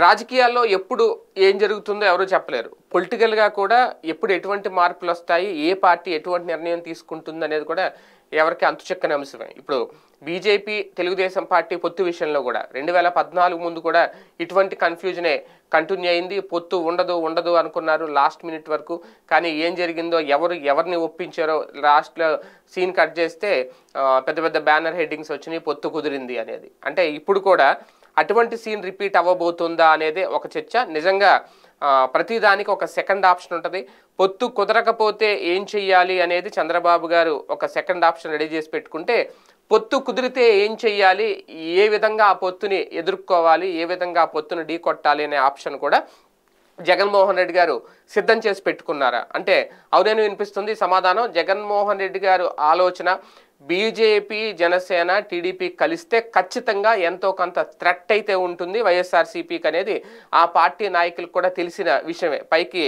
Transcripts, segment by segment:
రాజకీయాల్లో ఎప్పుడు ఏం జరుగుతుందో ఎవరు చెప్పలేరు. పొలిటికల్‌గా కూడా ఎప్పుడు ఎటువంటి మార్పులొస్తాయి, ఏ పార్టీ ఎటువంటి నిర్ణయం తీసుకుంటుంది అనేది కూడా ఎవరికీ అంతుచిక్కని అంశమే. ఇప్పుడు బీజేపీ, తెలుగుదేశం పార్టీ పొత్తు విషయంలో కూడా 2014 ముందు కూడా ఇటువంటి కన్‌ఫ్యూజనే కంటిన్యూ అయింది. పొత్తు ఉండదు అనుకున్నారు లాస్ట్ మినిట్ వరకు. కానీ ఏం జరిగిందో, ఎవరిని ఒప్పించారో లాస్ట్‌లో సీన్ కట్ చేస్తే పెద్ద పెద్ద బ్యానర్ హెడ్డింగ్స్ వచ్చినాయి, పొత్తు కుదిరింది అనేది. అంటే ఇప్పుడు కూడా అటువంటి సీన్ రిపీట్ అవ్వబోతుందా అనేది ఒక చర్చ. నిజంగా ప్రతిదానికి ఒక సెకండ్ ఆప్షన్ ఉంటుంది. పొత్తు కుదరకపోతే ఏం చెయ్యాలి అనేది చంద్రబాబు గారు ఒక సెకండ్ ఆప్షన్ రెడీ చేసి పెట్టుకుంటే, పొత్తు కుదిరితే ఏం చెయ్యాలి, ఏ విధంగా ఆ పొత్తుని ఎదుర్కోవాలి, ఏ విధంగా ఆ పొత్తుని ఢీకొట్టాలి అనే ఆప్షన్ కూడా జగన్మోహన్ రెడ్డి గారు సిద్ధం చేసి పెట్టుకున్నారా అంటే అవునని వినిపిస్తుంది. సమాధానం జగన్మోహన్ రెడ్డి గారు ఆలోచన బీజేపీ, జనసేన, టీడీపీ కలిస్తే ఖచ్చితంగా ఎంతో కొంత థ్రెట్ అయితే ఉంటుంది వైఎస్ఆర్సీపీకి అనేది ఆ పార్టీ నాయకులకు కూడా తెలిసిన విషయమే. పైకి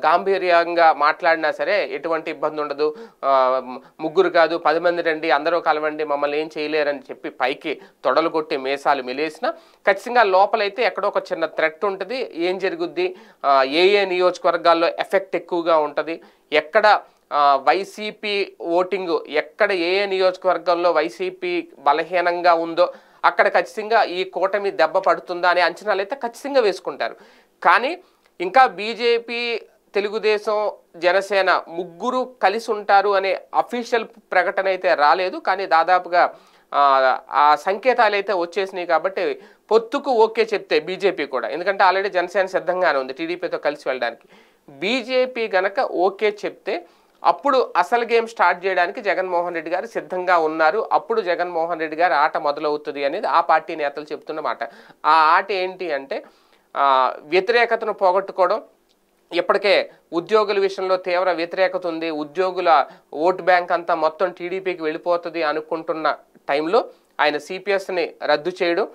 గాంభీర్యంగా మాట్లాడినా సరే ఎటువంటి ఇబ్బంది ఉండదు, ముగ్గురు కాదు 10 మంది రండి, అందరూ కలవండి, మమ్మల్ని ఏం చేయలేరని చెప్పి పైకి తొడలు కొట్టి మీసాలు మెలేసిన ఖచ్చితంగా లోపలైతే ఎక్కడో ఒక చిన్న థ్రెట్ ఉంటుంది. ఏం జరుగుద్ది, ఏ నియోజకవర్గాల్లో ఎఫెక్ట్ ఎక్కువగా ఉంటుంది, ఎక్కడ వైసీపీ ఓటింగ్, ఎక్కడ ఏ నియోజకవర్గంలో వైసీపీ బలహీనంగా ఉందో అక్కడ ఖచ్చితంగా ఈ కూటమి దెబ్బ పడుతుందా అనే అంచనాలు అయితే ఖచ్చితంగా వేసుకుంటారు. కానీ ఇంకా బీజేపీ, తెలుగుదేశం, జనసేన ముగ్గురు కలిసి ఉంటారు అనే అఫీషియల్ ప్రకటన అయితే రాలేదు. కానీ దాదాపుగా ఆ సంకేతాలు అయితే వచ్చేసినాయి. కాబట్టి పొత్తుకు ఓకే చెప్తే బీజేపీ కూడా, ఎందుకంటే ఆల్రెడీ జనసేన సిద్ధంగానే ఉంది టీడీపీతో కలిసి వెళ్ళడానికి, బీజేపీ గనక ఓకే చెప్తే అప్పుడు అసలు గేమ్ స్టార్ట్ చేయడానికి జగన్మోహన్ రెడ్డి గారు సిద్ధంగా ఉన్నారు. అప్పుడు జగన్మోహన్ రెడ్డి గారు ఆట మొదలవుతుంది అనేది ఆ పార్టీ నేతలు చెప్తున్న మాట. ఆ ఆట ఏంటి అంటే వ్యతిరేకతను పోగొట్టుకోవడం. ఇప్పటికే ఉద్యోగుల విషయంలో తీవ్ర వ్యతిరేకత ఉంది, ఉద్యోగుల ఓటు బ్యాంక్ అంతా మొత్తం టీడీపీకి వెళ్ళిపోతుంది అనుకుంటున్న టైంలో ఆయన సిపిఎస్ని రద్దు చేయడం,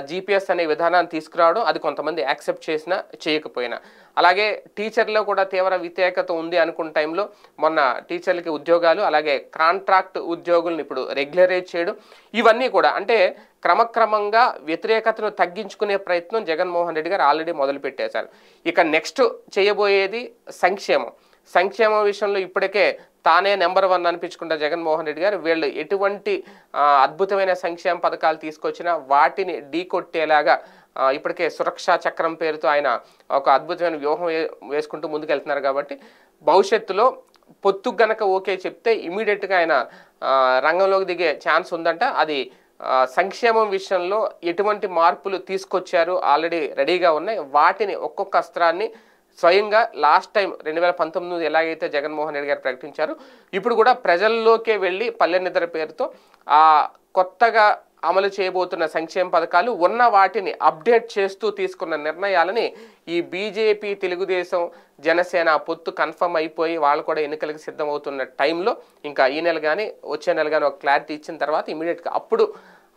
జీపీఎస్ అనే విధానాన్ని తీసుకురావడం, అది కొంతమంది యాక్సెప్ట్ చేసినా చేయకపోయినా. అలాగే టీచర్లో కూడా తీవ్ర వ్యతిరేకత ఉంది అనుకున్న టైంలో మొన్న టీచర్లకి ఉద్యోగాలు, అలాగే కాంట్రాక్ట్ ఉద్యోగులను ఇప్పుడు రెగ్యులరైజ్ చేయడం, ఇవన్నీ కూడా అంటే క్రమక్రమంగా వ్యతిరేకతను తగ్గించుకునే ప్రయత్నం జగన్మోహన్ రెడ్డి గారు ఆల్రెడీ మొదలుపెట్టేశారు. ఇక నెక్స్ట్ చేయబోయేది సంక్షేమం విషయంలో ఇప్పటికే తానే నెంబర్ 1 అనిపించుకుంటా జగన్మోహన్ రెడ్డి గారు. వీళ్ళు ఎటువంటి అద్భుతమైన సంక్షేమ పథకాలు తీసుకొచ్చినా వాటిని ఢీకొట్టేలాగా ఇప్పటికే సురక్షా చక్రం పేరుతో ఆయన ఒక అద్భుతమైన వ్యూహం వేసుకుంటూ ముందుకెళ్తున్నారు. కాబట్టి భవిష్యత్తులో పొత్తుకు గనక ఓకే చెప్తే ఇమీడియట్గా ఆయన రంగంలోకి దిగే ఛాన్స్ ఉందంట. అది సంక్షేమం విషయంలో ఎటువంటి మార్పులు తీసుకొచ్చారు, ఆల్రెడీ రెడీగా ఉన్నాయి, వాటిని ఒక్కొక్క అస్త్రాన్ని స్వయంగా లాస్ట్ టైం 2019 ఎలాగైతే జగన్మోహన్ రెడ్డి గారు ప్రకటించారు, ఇప్పుడు కూడా ప్రజల్లోకే వెళ్ళి పల్లె నిద్ర పేరుతో ఆ కొత్తగా అమలు చేయబోతున్న సంక్షేమ పథకాలు ఉన్న వాటిని అప్డేట్ చేస్తూ తీసుకున్న నిర్ణయాలని ఈ బీజేపీ, తెలుగుదేశం, జనసేన పొత్తు కన్ఫర్మ్ అయిపోయి వాళ్ళు కూడా ఎన్నికలకు సిద్ధమవుతున్న టైంలో ఇంకా ఈ నెల కానీ వచ్చే నెల కానీ ఒక క్లారిటీ ఇచ్చిన తర్వాత ఇమీడియట్గా అప్పుడు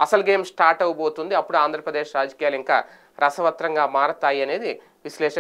అసలు గేమ్ స్టార్ట్ అవబోతుంది. అప్పుడు ఆంధ్రప్రదేశ్ రాజకీయాలు ఇంకా రసవత్రంగా మారతాయి అనేది విశ్లేషణ